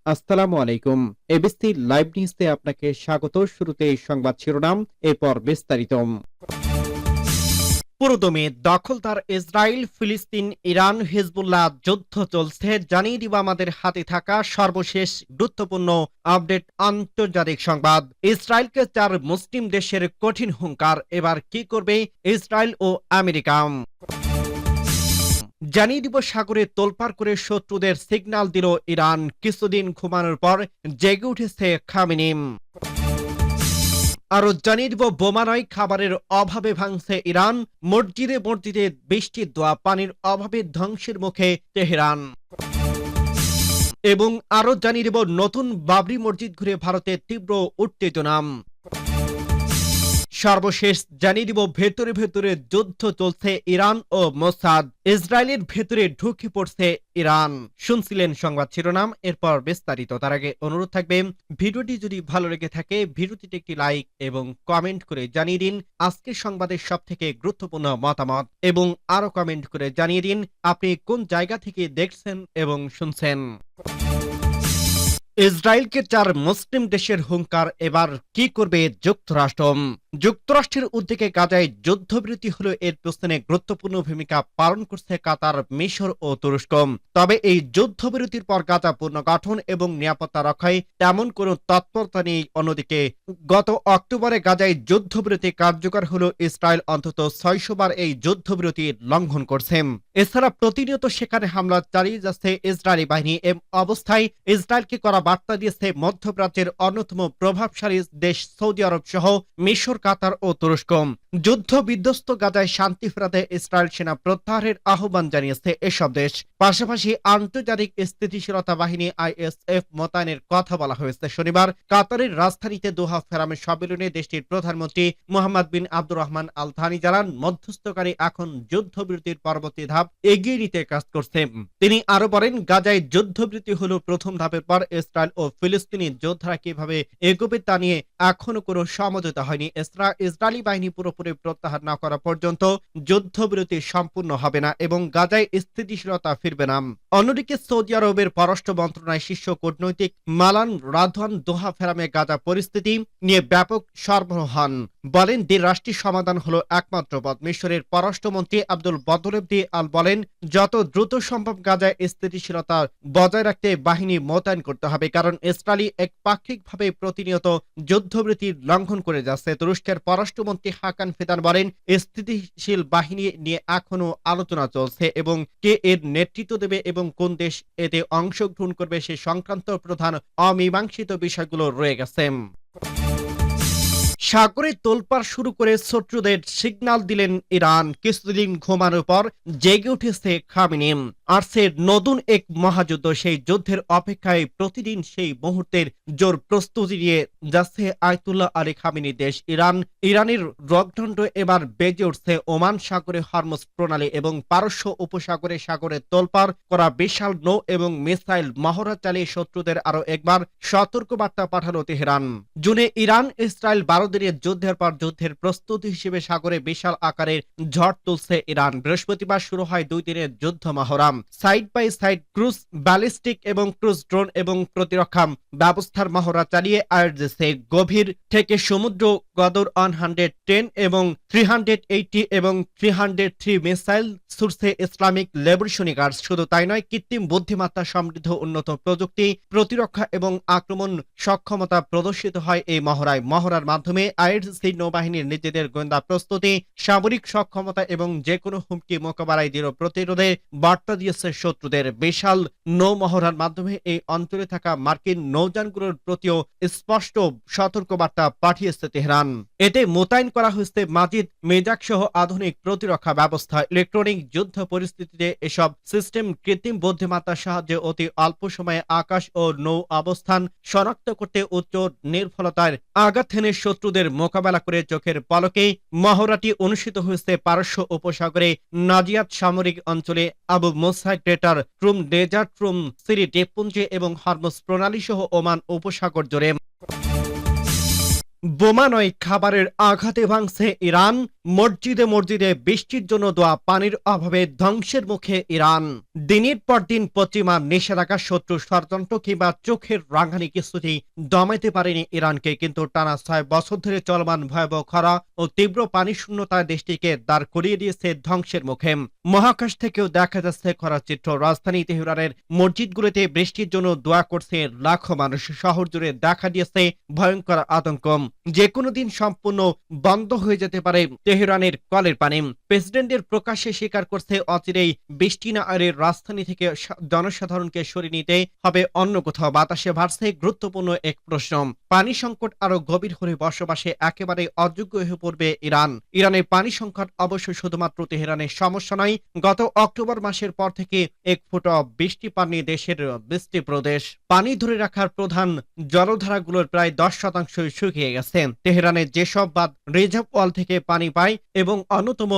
আসসালামু আলাইকুম। ABC live নিউজে আপনাকে স্বাগত। শুরুতে এই সংবাদ শিরোনাম, এরপর বিস্তারিত। পুরোদমে দখলদার ইসরায়েল, ফিলিস্তিন, ইরান, হিজবুল্লাহ যুদ্ধ চলছে। জানিয়ে দিব আমাদের হাতে থাকা সর্বশেষ গুরুত্বপূর্ণ আপডেট আন্তর্জাতিক সংবাদ। ইসরায়েলকে 4 মুসলিম দেশের কঠিন হুঙ্কার। এবার কি করবে ইসরায়েল ও আমেরিকা? জানিয়ে দিব সাগরে তোলপাড় করে শত্রুদের সিগন্যাল দিল ইরান। কিছুদিন ঘুমানোর পর জেগে উঠেছে খামেনি। আরো জানিয়ে দিব বোমা নয়, খাবারের অভাবে ভাঙছে ইরান। মসজিদে মসজিদে বৃষ্টির দোয়া, পানির অভাবে ধ্বংসের মুখে তেহরান। এবং আরো জানিয়ে দিব নতুন বাবরি মসজিদ ঘুরে ভারতের তীব্র উত্তেজনা। সর্বশেষ জানিয়ে দিব ভেতরে ভেতরে যুদ্ধ চলছে ইরান ও মোসাদ। ইসরায়েলের ভেতরে ঢুকে পড়ছে ইরান। শুনছিলেন সংবাদ শিরোনাম, এরপর বিস্তারিত। তার আগে অনুরোধ থাকবে, ভিডিওটি যদি ভালো লেগে থাকে ভিডিওটিতে একটি লাইক এবং কমেন্ট করে জানিয়ে দিন আজকের সংবাদের সবথেকে গুরুত্বপূর্ণ মতামত, এবং আরো কমেন্ট করে জানিয়ে দিন আপনি কোন জায়গা থেকে দেখছেন এবং শুনছেন। ইসরায়েলকে 4 মুসলিম দেশের হুঙ্কার। এবার কি করবে যুক্তরাষ্ট্র? যুক্তরাষ্ট্রের উদ্যোগে গাজায় যুদ্ধবিরতি হলো এর পেছনে গুরুত্বপূর্ণ ভূমিকা পালন করছে কাতার, মিশর ও তুরস্ক। তবে এই যুদ্ধবিরতির পর গাজা পুনর্গঠন এবং নিরাপত্তা রক্ষায় তেমন কোনো তৎপরতা নেই। অন্যদিকে গত অক্টোবরে গাজায় যুদ্ধবিরতি কার্যকর হলো ইসরায়েল অন্তত 600 বার এই যুদ্ধবিরতি লঙ্ঘন করছে। এছাড়া প্রতিনিয়ত সেখানে হামলা চালিয়ে যাচ্ছে ইসরায়েলি বাহিনী। এ অবস্থায় ইসরায়েলকে করা বার্তা দিয়েছে মধ্যপ্রাচ্যের অন্যতম প্রভাবশালী দেশ সৌদি আরব সহ মিশর, কাতার ও তুরস্ক। যুদ্ধ বিধ্বস্ত গাজায় শান্তি ফেরাতে ইসরায়েল সেনা প্রত্যাহারের আহ্বান জানিয়েছে এসব দেশ। পাশাপাশি আন্তর্জাতিক স্থিতিশীলতা বাহিনী আইএসএফ মোতায়েনের কথা বলা হয়েছে। শনিবার কাতারের রাজধানীতে দোহা ফেরামে সম্মেলনে দেশটির প্রধানমন্ত্রী মোহাম্মদ বিন আব্দুর রহমান আল থানি জানান, মধ্যস্থকারী এখন যুদ্ধবিরতির পরবর্তী ধাপ এগিয়ে নিতে কাজ করছে। তিনি আরো বলেন, গাজায় যুদ্ধবিরতি হলো প্রথম ধাপের পর ইসরায়েল ও ফিলিস্তিনি যোদ্ধারা কিভাবে এগোবে তা নিয়ে এখনো কোনো সমঝোতা হয়নি। ইসরায়েলি বাহিনী পুরোপুরি প্রত্যাহার না করা পর্যন্ত যুদ্ধবিরতি সম্পূর্ণ হবে না এবং গাজায় স্থিতিশীলতা ফিরবে না। অন্যদিকে সৌদি আরবের পররাষ্ট্র মন্ত্রণালয়ের শীর্ষ কূটনৈতিক মালান রাধওয়ান দোহা ফেরামে গাজা পরিস্থিতি নিয়ে ব্যাপক সরবরাহ হন। বলেন, দ্বিরাষ্ট্রীয় সমাধান হলো একমাত্র পথ। মিশরের পররাষ্ট্রমন্ত্রী আব্দুল বদরেবদি আল বলেন, যত দ্রুত সম্ভব গাজায় স্থিতিশীলতা বজায় রাখতে বাহিনী মোতায়েন করতে হবে, কারণ ইসরায়েলি একপাক্ষিকভাবে প্রতিনিয়ত যুদ্ধবিরতি লঙ্ঘন করে যাচ্ছে। তুরস্কের পররাষ্ট্রমন্ত্রী হাকান ফিদান বলেন, স্থিতিশীল বাহিনী নিয়ে এখনো আলোচনা চলছে এবং কে এর নেতৃত্ব দেবে এবং কোন দেশ এতে অংশগ্রহণ করবে সে সংক্রান্ত প্রধান অমীমাংসিত বিষয়গুলো রয়ে গেছে। সাগরে তোলপাড় শুরু করে শত্রুদের সিগন্যাল দিলেন ইরান। কিছুদিন ঘুমানোর পর জেগে উঠেছে খামেনি। আসছে নতুন এক মহাযুদ্ধ। সেই যুদ্ধের অপেক্ষায় প্রতিদিন সেই মুহূর্তের জোর প্রস্তুতি নিয়ে যাচ্ছে আয়াতুল্লাহ আলী খামেনি দেশ ইরান। ইরানের রগদণ্ড এবার বেজে উঠছে ওমান সাগরে হরমুজ প্রণালী এবং পারস্য উপসাগরে সাগরে তোলপাড় করা বিশাল নৌ এবং মিসাইল মহড়া চালিয়ে শত্রুদের আরো একবার সতর্কবার্তা পাঠালো তেহরান। জুনে ইরান ইসরায়েল 12 দিনের যুদ্ধের পর যুদ্ধের প্রস্তুতি হিসেবে সাগরে বিশাল আকারের ঝড় তুলছে ইরান। বৃহস্পতিবার শুরু হয় 2 দিনের যুদ্ধ মহড়া। Side by side cruise ballistic এবং ক্রুজ ড্রোন এবং প্রতিরক্ষা ব্যবস্থার মহড়া চালিয়ে আয়োজিত গভীর থেকে সমুদ্র গদর 110 এবং 380 এবং 303 মিসাইল ছুড়ছে ইসলামিক লিবারেশন গার্ডস। শুধু তাই নয়, কৃত্রিম বুদ্ধিমত্তা সমৃদ্ধ উন্নত প্রযুক্তি, প্রতিরক্ষা এবং আক্রমণ সক্ষমতা প্রদর্শিত হয় এই মহড়ার মাধ্যমে আইআরজিসি নৌবাহিনীর নিজেদের গোয়েন্দা প্রস্তুতি, সামরিক সক্ষমতা এবং যে কোনো হুমকি মোকাবেলায় দৃঢ় প্রতিরোধে বার্তা দিয়েছে শত্রুদের। বিশাল নৌ মহড়ার মাধ্যমে এই অঞ্চলে থাকা মার্কিন নৌযানগুলোর প্রতিও স্পষ্ট সতর্কবার্তা পাঠিয়েছে তেহরান। এতে মোতায়েন করা হয়েছে মাজিদ মেজাক সহ আধুনিক প্রতিরক্ষা ব্যবস্থা। ইলেকট্রনিক যুদ্ধ পরিস্থিতিতে এসব সিস্টেম কৃত্রিম বুদ্ধিমত্তার সাহায্যে অতি অল্প সময়ে আকাশ ও নৌ অবস্থান শনাক্ত করতে উচ্চ নির্ভুলতার আঘাত হেনে শত্রুদের মোকাবেলা করে চোখের পলকে মহড়াটি অনুষ্ঠিত হয়েছে পারস্য উপসাগরে নাজিয়াত সামরিক অঞ্চলে, আবু মুসা ক্রেটার, ক্রুম ডেজার্ট, ক্রুম সিরি দ্বীপপুঞ্জে এবং হরমুজ প্রণালী সহ ওমান উপসাগর জুড়ে। বোমা নয়, খাবারের আঘাতে ভাঙছে ইরান। মসজিদে মসজিদে বৃষ্টির জন্য দোয়া, পানির অভাবে ধ্বংসের মুখে ইরান। দিনের পর দিন পশ্চিমা নিষেধাজ্ঞা, শত্রু ষড়যন্ত্র কিংবা চোখের রাঙানি কিছুতেই দমাইতে পারেনি ইরানকে। কিন্তু টানা ৬ বছর ধরে চলমান ভয়াবহ খরা ও তীব্র পানি শূন্যতায় দেশটিকে দাঁড় করিয়ে দিয়েছে ধ্বংসের মুখে। মহাকাশ থেকেও দেখা যাচ্ছে খরার চিত্র। রাজধানী তেহরানের মসজিদগুলোতে বৃষ্টির জন্য দোয়া করছে লাখো মানুষ। শহর জুড়ে দেখা দিয়েছে ভয়ঙ্কর আতঙ্ক। যে কোনো দিন সম্পূর্ণ বন্ধ হয়ে যেতে পারে তেহরানের কলের পানি। প্রেসিডেন্টের প্রকাশ্যে স্বীকার করছে অচিরেই বৃষ্টি না এলে রাজধানী থেকে জনসাধারণকে সরিয়ে নিতে হবে অন্য কোথাও। বাতাসে ভাসছে গুরুত্বপূর্ণ এক প্রশ্ন, পানি সংকট আরো গভীর হলে বসবাসে একেবারে অযোগ্য হয়ে পড়বে ইরান। ইরানের পানি সংকট অবশ্য শুধুমাত্র তেহরানের সমস্যা নয়। গত অক্টোবর মাসের পর থেকে এক ফোঁটা বৃষ্টি পাননি দেশের বৃষ্টি প্রদেশ। পানি ধরে রাখার প্রধান জলধারাগুলোর প্রায় 10% শুকিয়ে গেছে। তেহরানের যেসব বাঁধ রিজার্ভ ওয়াল থেকে পানি পায় এবং অন্যতম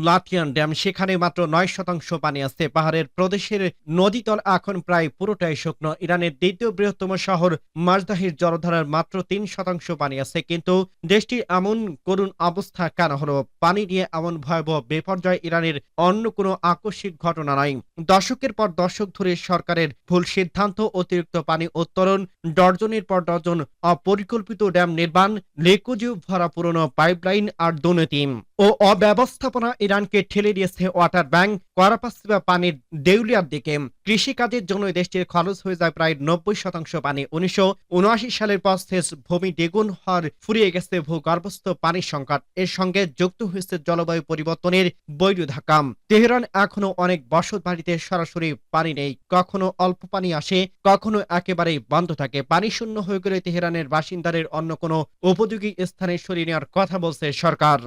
লাটিয়ান ড্যাম, সেখানে মাত্র 9% পানি আছে। পাহাড়ের প্রদেশের নদীতল এখন প্রায় পুরোটাই শুকনো। ইরানের দ্বিতীয় বৃহত্তম শহর মাজদাহির জলধারার মাত্র 3% পানি আছে। কিন্তু দেশটির এমন করুণ অবস্থা কেন হলো? পানি নিয়ে এমন ভয়াবহ বিপর্যয় ইরানের অন্য কোনো আকস্মিক ঘটনা নয়। দশকের পর দশক ধরে সরকারের ভুল সিদ্ধান্ত, অতিরিক্ত পানি উত্তোলন, ডর্জনের পর ডর্জন অপরিকল্পিত ড্যাম নির্মাণ, লেকুজিউ ভরা পুরনো পাইপলাইন আর দুর্নীতি ও অব্যবস্থাপনা ইরানকে ঠেলে দিয়েছে ওয়াটার ব্যাংক, করাপাসিবা পানির দেউলিয়ার দিকে। কৃষিকাজের জন্য দেশটির খরচ হয়ে যায় প্রায় 90% পানি। 1979 সালের পর সেচ ভূমি দ্বিগুণ হওয়ার ফুরিয়ে গেছে ভূগর্ভস্থ পানির সংকট। এর সঙ্গে যুক্ত হয়েছে জলবায়ু পরিবর্তনের বৈরী ধাক্কা। তেহরান এখনো অনেক বসত বাড়িতে সরাসরি পানি নেই। কখনো অল্প পানি আসে, কখনো একেবারেই বন্ধ থাকে। পানি শূন্য হয়ে গেলে তেহরানের বাসিন্দাদের অন্য কোনো উপযোগী স্থানে সরিয়ে নেওয়ার কথা বলছে সরকার।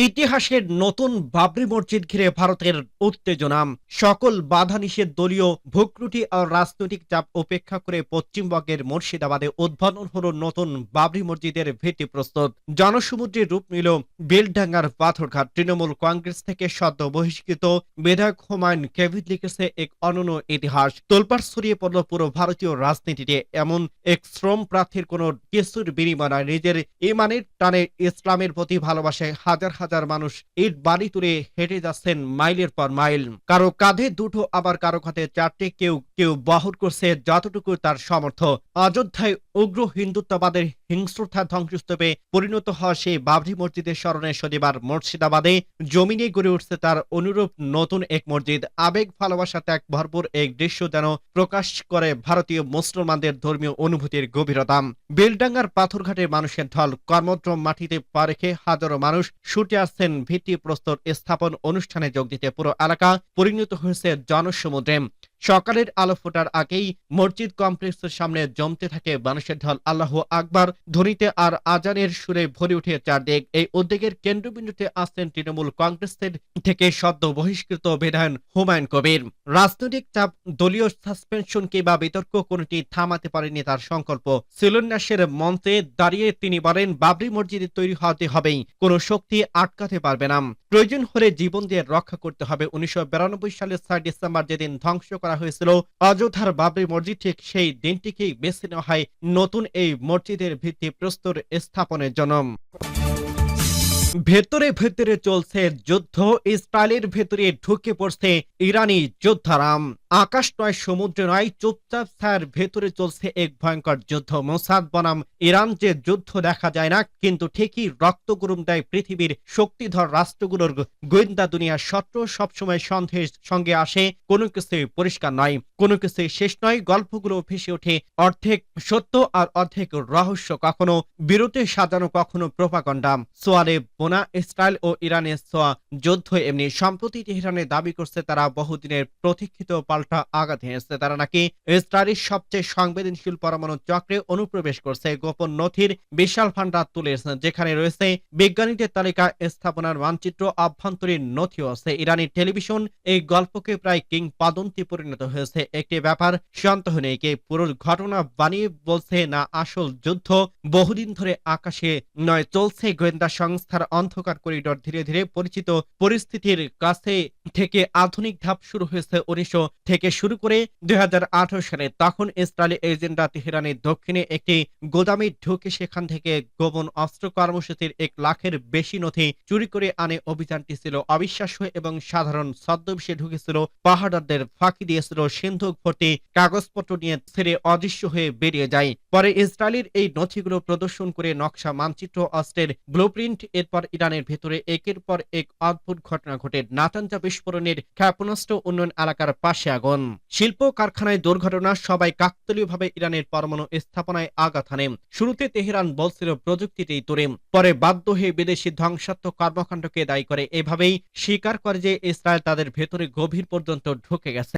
ইতিহাসের নতুন বাবরি মসজিদ ঘিরে ভারতের উত্তেজনা। সকল বাধা নিষেধ, দলীয় ভুক্রুটি আর রাজনৈতিক চাপ উপেক্ষা করে পশ্চিমবঙ্গের মুর্শিদাবাদে উদ্বোধন হলো নতুন বাবরি মসজিদের ভিত্তিপ্রস্তর। জনসমুদ্রের রূপ নিল বেলডাঙ্গার পাথরঘাট। তৃণমূল কংগ্রেস থেকে সদ্য বহিষ্কৃত বিধায়ক হুমায়ুন কবির লিখেছে এক অনন্য ইতিহাস। তোলপাড় ছড়িয়ে পড়ল পুরো ভারতীয় রাজনীতিতে। এমন এক শ্রম প্রার্থীর কোনো কিছুর বিনিময় নয়। নিজের ইমানের টানে ইসলামের প্রতি ভালোবাসায় হাজার হাজার মানুষ ইট বাড়ি তুলে হেঁটে যাচ্ছেন মাইলের পর মাইল। কারো কাঁধে দুটো, আবার কারো হাতে 4টে, কেউ কেউ বহন করছে যতটুকু তার সামর্থ্য। অযোধ্যায় উগ্র হিন্দুত্ববাদের হিংস্রতা ধ্বংসস্তূপে পরিণত হওয়া সেই বাবরি মসজিদের স্মরণে শনিবার মুর্শিদাবাদে জমিনে গড়ে উঠছে তার অনুরূপ নতুন এক মসজিদ। আবেগ, ভালোবাসা, ত্যাগ ভরপুর এক দৃশ্য যেন প্রকাশ করে ভারতীয় মুসলমানদের ধর্মীয় অনুভূতির গভীরতা। বেলডাঙ্গার পাথরঘাটের মানুষের ঢল, কর্মদ্রম মাটিতে পা রেখে হাজারো মানুষ ছুটে আসছেন ভিত্তিপ্রস্তর স্থাপন অনুষ্ঠানে যোগ দিতে। পুরো এলাকা পরিণত হয়েছে জনসমুদ্রে। সকালের আলো ফোটার আগেই মসজিদ কমপ্লেক্সের সামনে জমতে থাকে মানুষের ঢল। আল্লাহু আকবার ধ্বনিতে আর আজানের সুরে ভরে উঠে চারদিক। এই উদ্যোগের কেন্দ্রবিন্দুতে আসছেন তৃণমূল কংগ্রেসের থেকে সদ্য বহিষ্কৃত বিধায়ক হুমায়ুন কবির। রাজনৈতিক চাপ, দলীয় সাসপেনশন কিংবা বিতর্ক কোনটি থামাতে পারেনি তার সংকল্প। শিলান্যাসের মঞ্চে দাঁড়িয়ে তিনি বলেন, বাবরি মসজিদ তৈরি হতে হবেই, কোনো শক্তি আটকাতে পারবে না। প্রয়োজন হলে জীবন দিয়ে রক্ষা করতে হবে। 1992 সালের 6 ডিসেম্বর যেদিন ধ্বংস করা হয়েছিল অযোধ্যার বাবরি মসজিদ, ঠিক সেই দিনটিকেই বেছে নেওয়া হয় নতুন এই মসজিদের ভিত্তিপ্রস্তর স্থাপনের জন্য। ভেতরে ভেতরে চলছে যুদ্ধ, ইসরায়েলের ভেতরে ঢুকে পড়ছে ইরানি যোদ্ধারা। আকাশ নয়, সমুদ্র নয়, চুপচাপ ছায়ার ভেতরে চলছে এক ভয়ঙ্কর যুদ্ধ। মোসাদ বনাম ইরান যে যুদ্ধ দেখা যায় না, কিন্তু ঠিকই রক্ত গরম দেয় পৃথিবীর শক্তিধর রাষ্ট্রগুলোর গোয়েন্দা দুনিয়ার শত্রু। সবসময় সন্দেহের সঙ্গে আসে, কোনো কিছুই পরিষ্কার নয়, কোনো কিছুই শেষ নয়। গল্পগুলো ভেসে ওঠে অর্ধেক সত্য আর অর্ধেক রহস্য, কখনো বিরতে সাজানো, কখনো প্রোপাগান্ডা। সোয়ালে বোনা ইসরায়েল ও ইরানের সোয়া যুদ্ধ এমনি। সম্প্রতি তেহরানে দাবি করছে তারা বহুদিনের প্রতীক্ষিত পাল্টা আঘাত হেনেছে। তারা নাকি ইসরায়েলের সবচেয়ে সংবেদনশীল পরমাণু চক্রে অনুপ্রবেশ করছে। গোপন নথির বিশাল ভান্ডার তুলে এসেছে, যেখানে রয়েছে বিজ্ঞানীদের তালিকা, স্থাপনার মানচিত্র, আভ্যন্তরীণ নথিও আছে। ইরানি টেলিভিশন এই গল্পকে প্রায় কিংবদন্তি পরিণত হয়েছে। একটি ব্যাপার শান্ত হয়নি, কে পুরো ঘটনা বানিয়ে বলছে না আসল যুদ্ধ বহুদিন ধরে আকাশে নয় চলছে গোয়েন্দা সংস্থার অন্ধকার করিডোর ধীরে ধীরে পরিচিত পরিস্থিতির কাছে থেকে আধুনিক ধাপ শুরু হয়েছে 1900 থেকে শুরু করে 2018 সালে। তখন ইসরায়েলি এজেন্টরা তেহরানের দক্ষিণে একটি গোদামে ঢুকে সেখান থেকে গোপন অস্ত্র কর্মসূচির 1 লাখের বেশি নথি চুরি করে আনে। অভিযানটি ছিল অবিশ্বাস্য এবং সাধারণ ছদ্মবেশে ঢুকেছিল, পাহাড়দের ফাঁকি দিয়েছিল, সিন্ধুক ভর্তি কাগজপত্র নিয়ে ছেড়ে অদৃশ্য হয়ে বেরিয়ে যায়। পরে ইসরায়েলের এই নথিগুলো প্রদর্শন করে নকশা, মানচিত্র, অস্ত্রের ব্লুপ্রিন্ট। এরপর ইরানের ভেতরে একের পর এক অদ্ভুত ঘটনা ঘটে। নাতাঞ্জা বিস্ফোরণের ক্ষেপণাস্ত্র, উন্নয়ন এলাকার পাশে আগুন, শিল্প কারখানায় দুর্ঘটনা, সবাই কাকতালীয়ভাবে ইরানের পরমাণু স্থাপনায় আঘাত হানে। শুরুতে তেহরান বলছিল প্রযুক্তিতেই তরিম, পরে বাধ্য হয়ে বিদেশি ধ্বংসাত্মক কর্মকাণ্ডকে দায়ী করে। এভাবেই স্বীকার করে যে ইসরায়েল তাদের ভেতরে গভীর পর্যন্ত ঢুকে গেছে।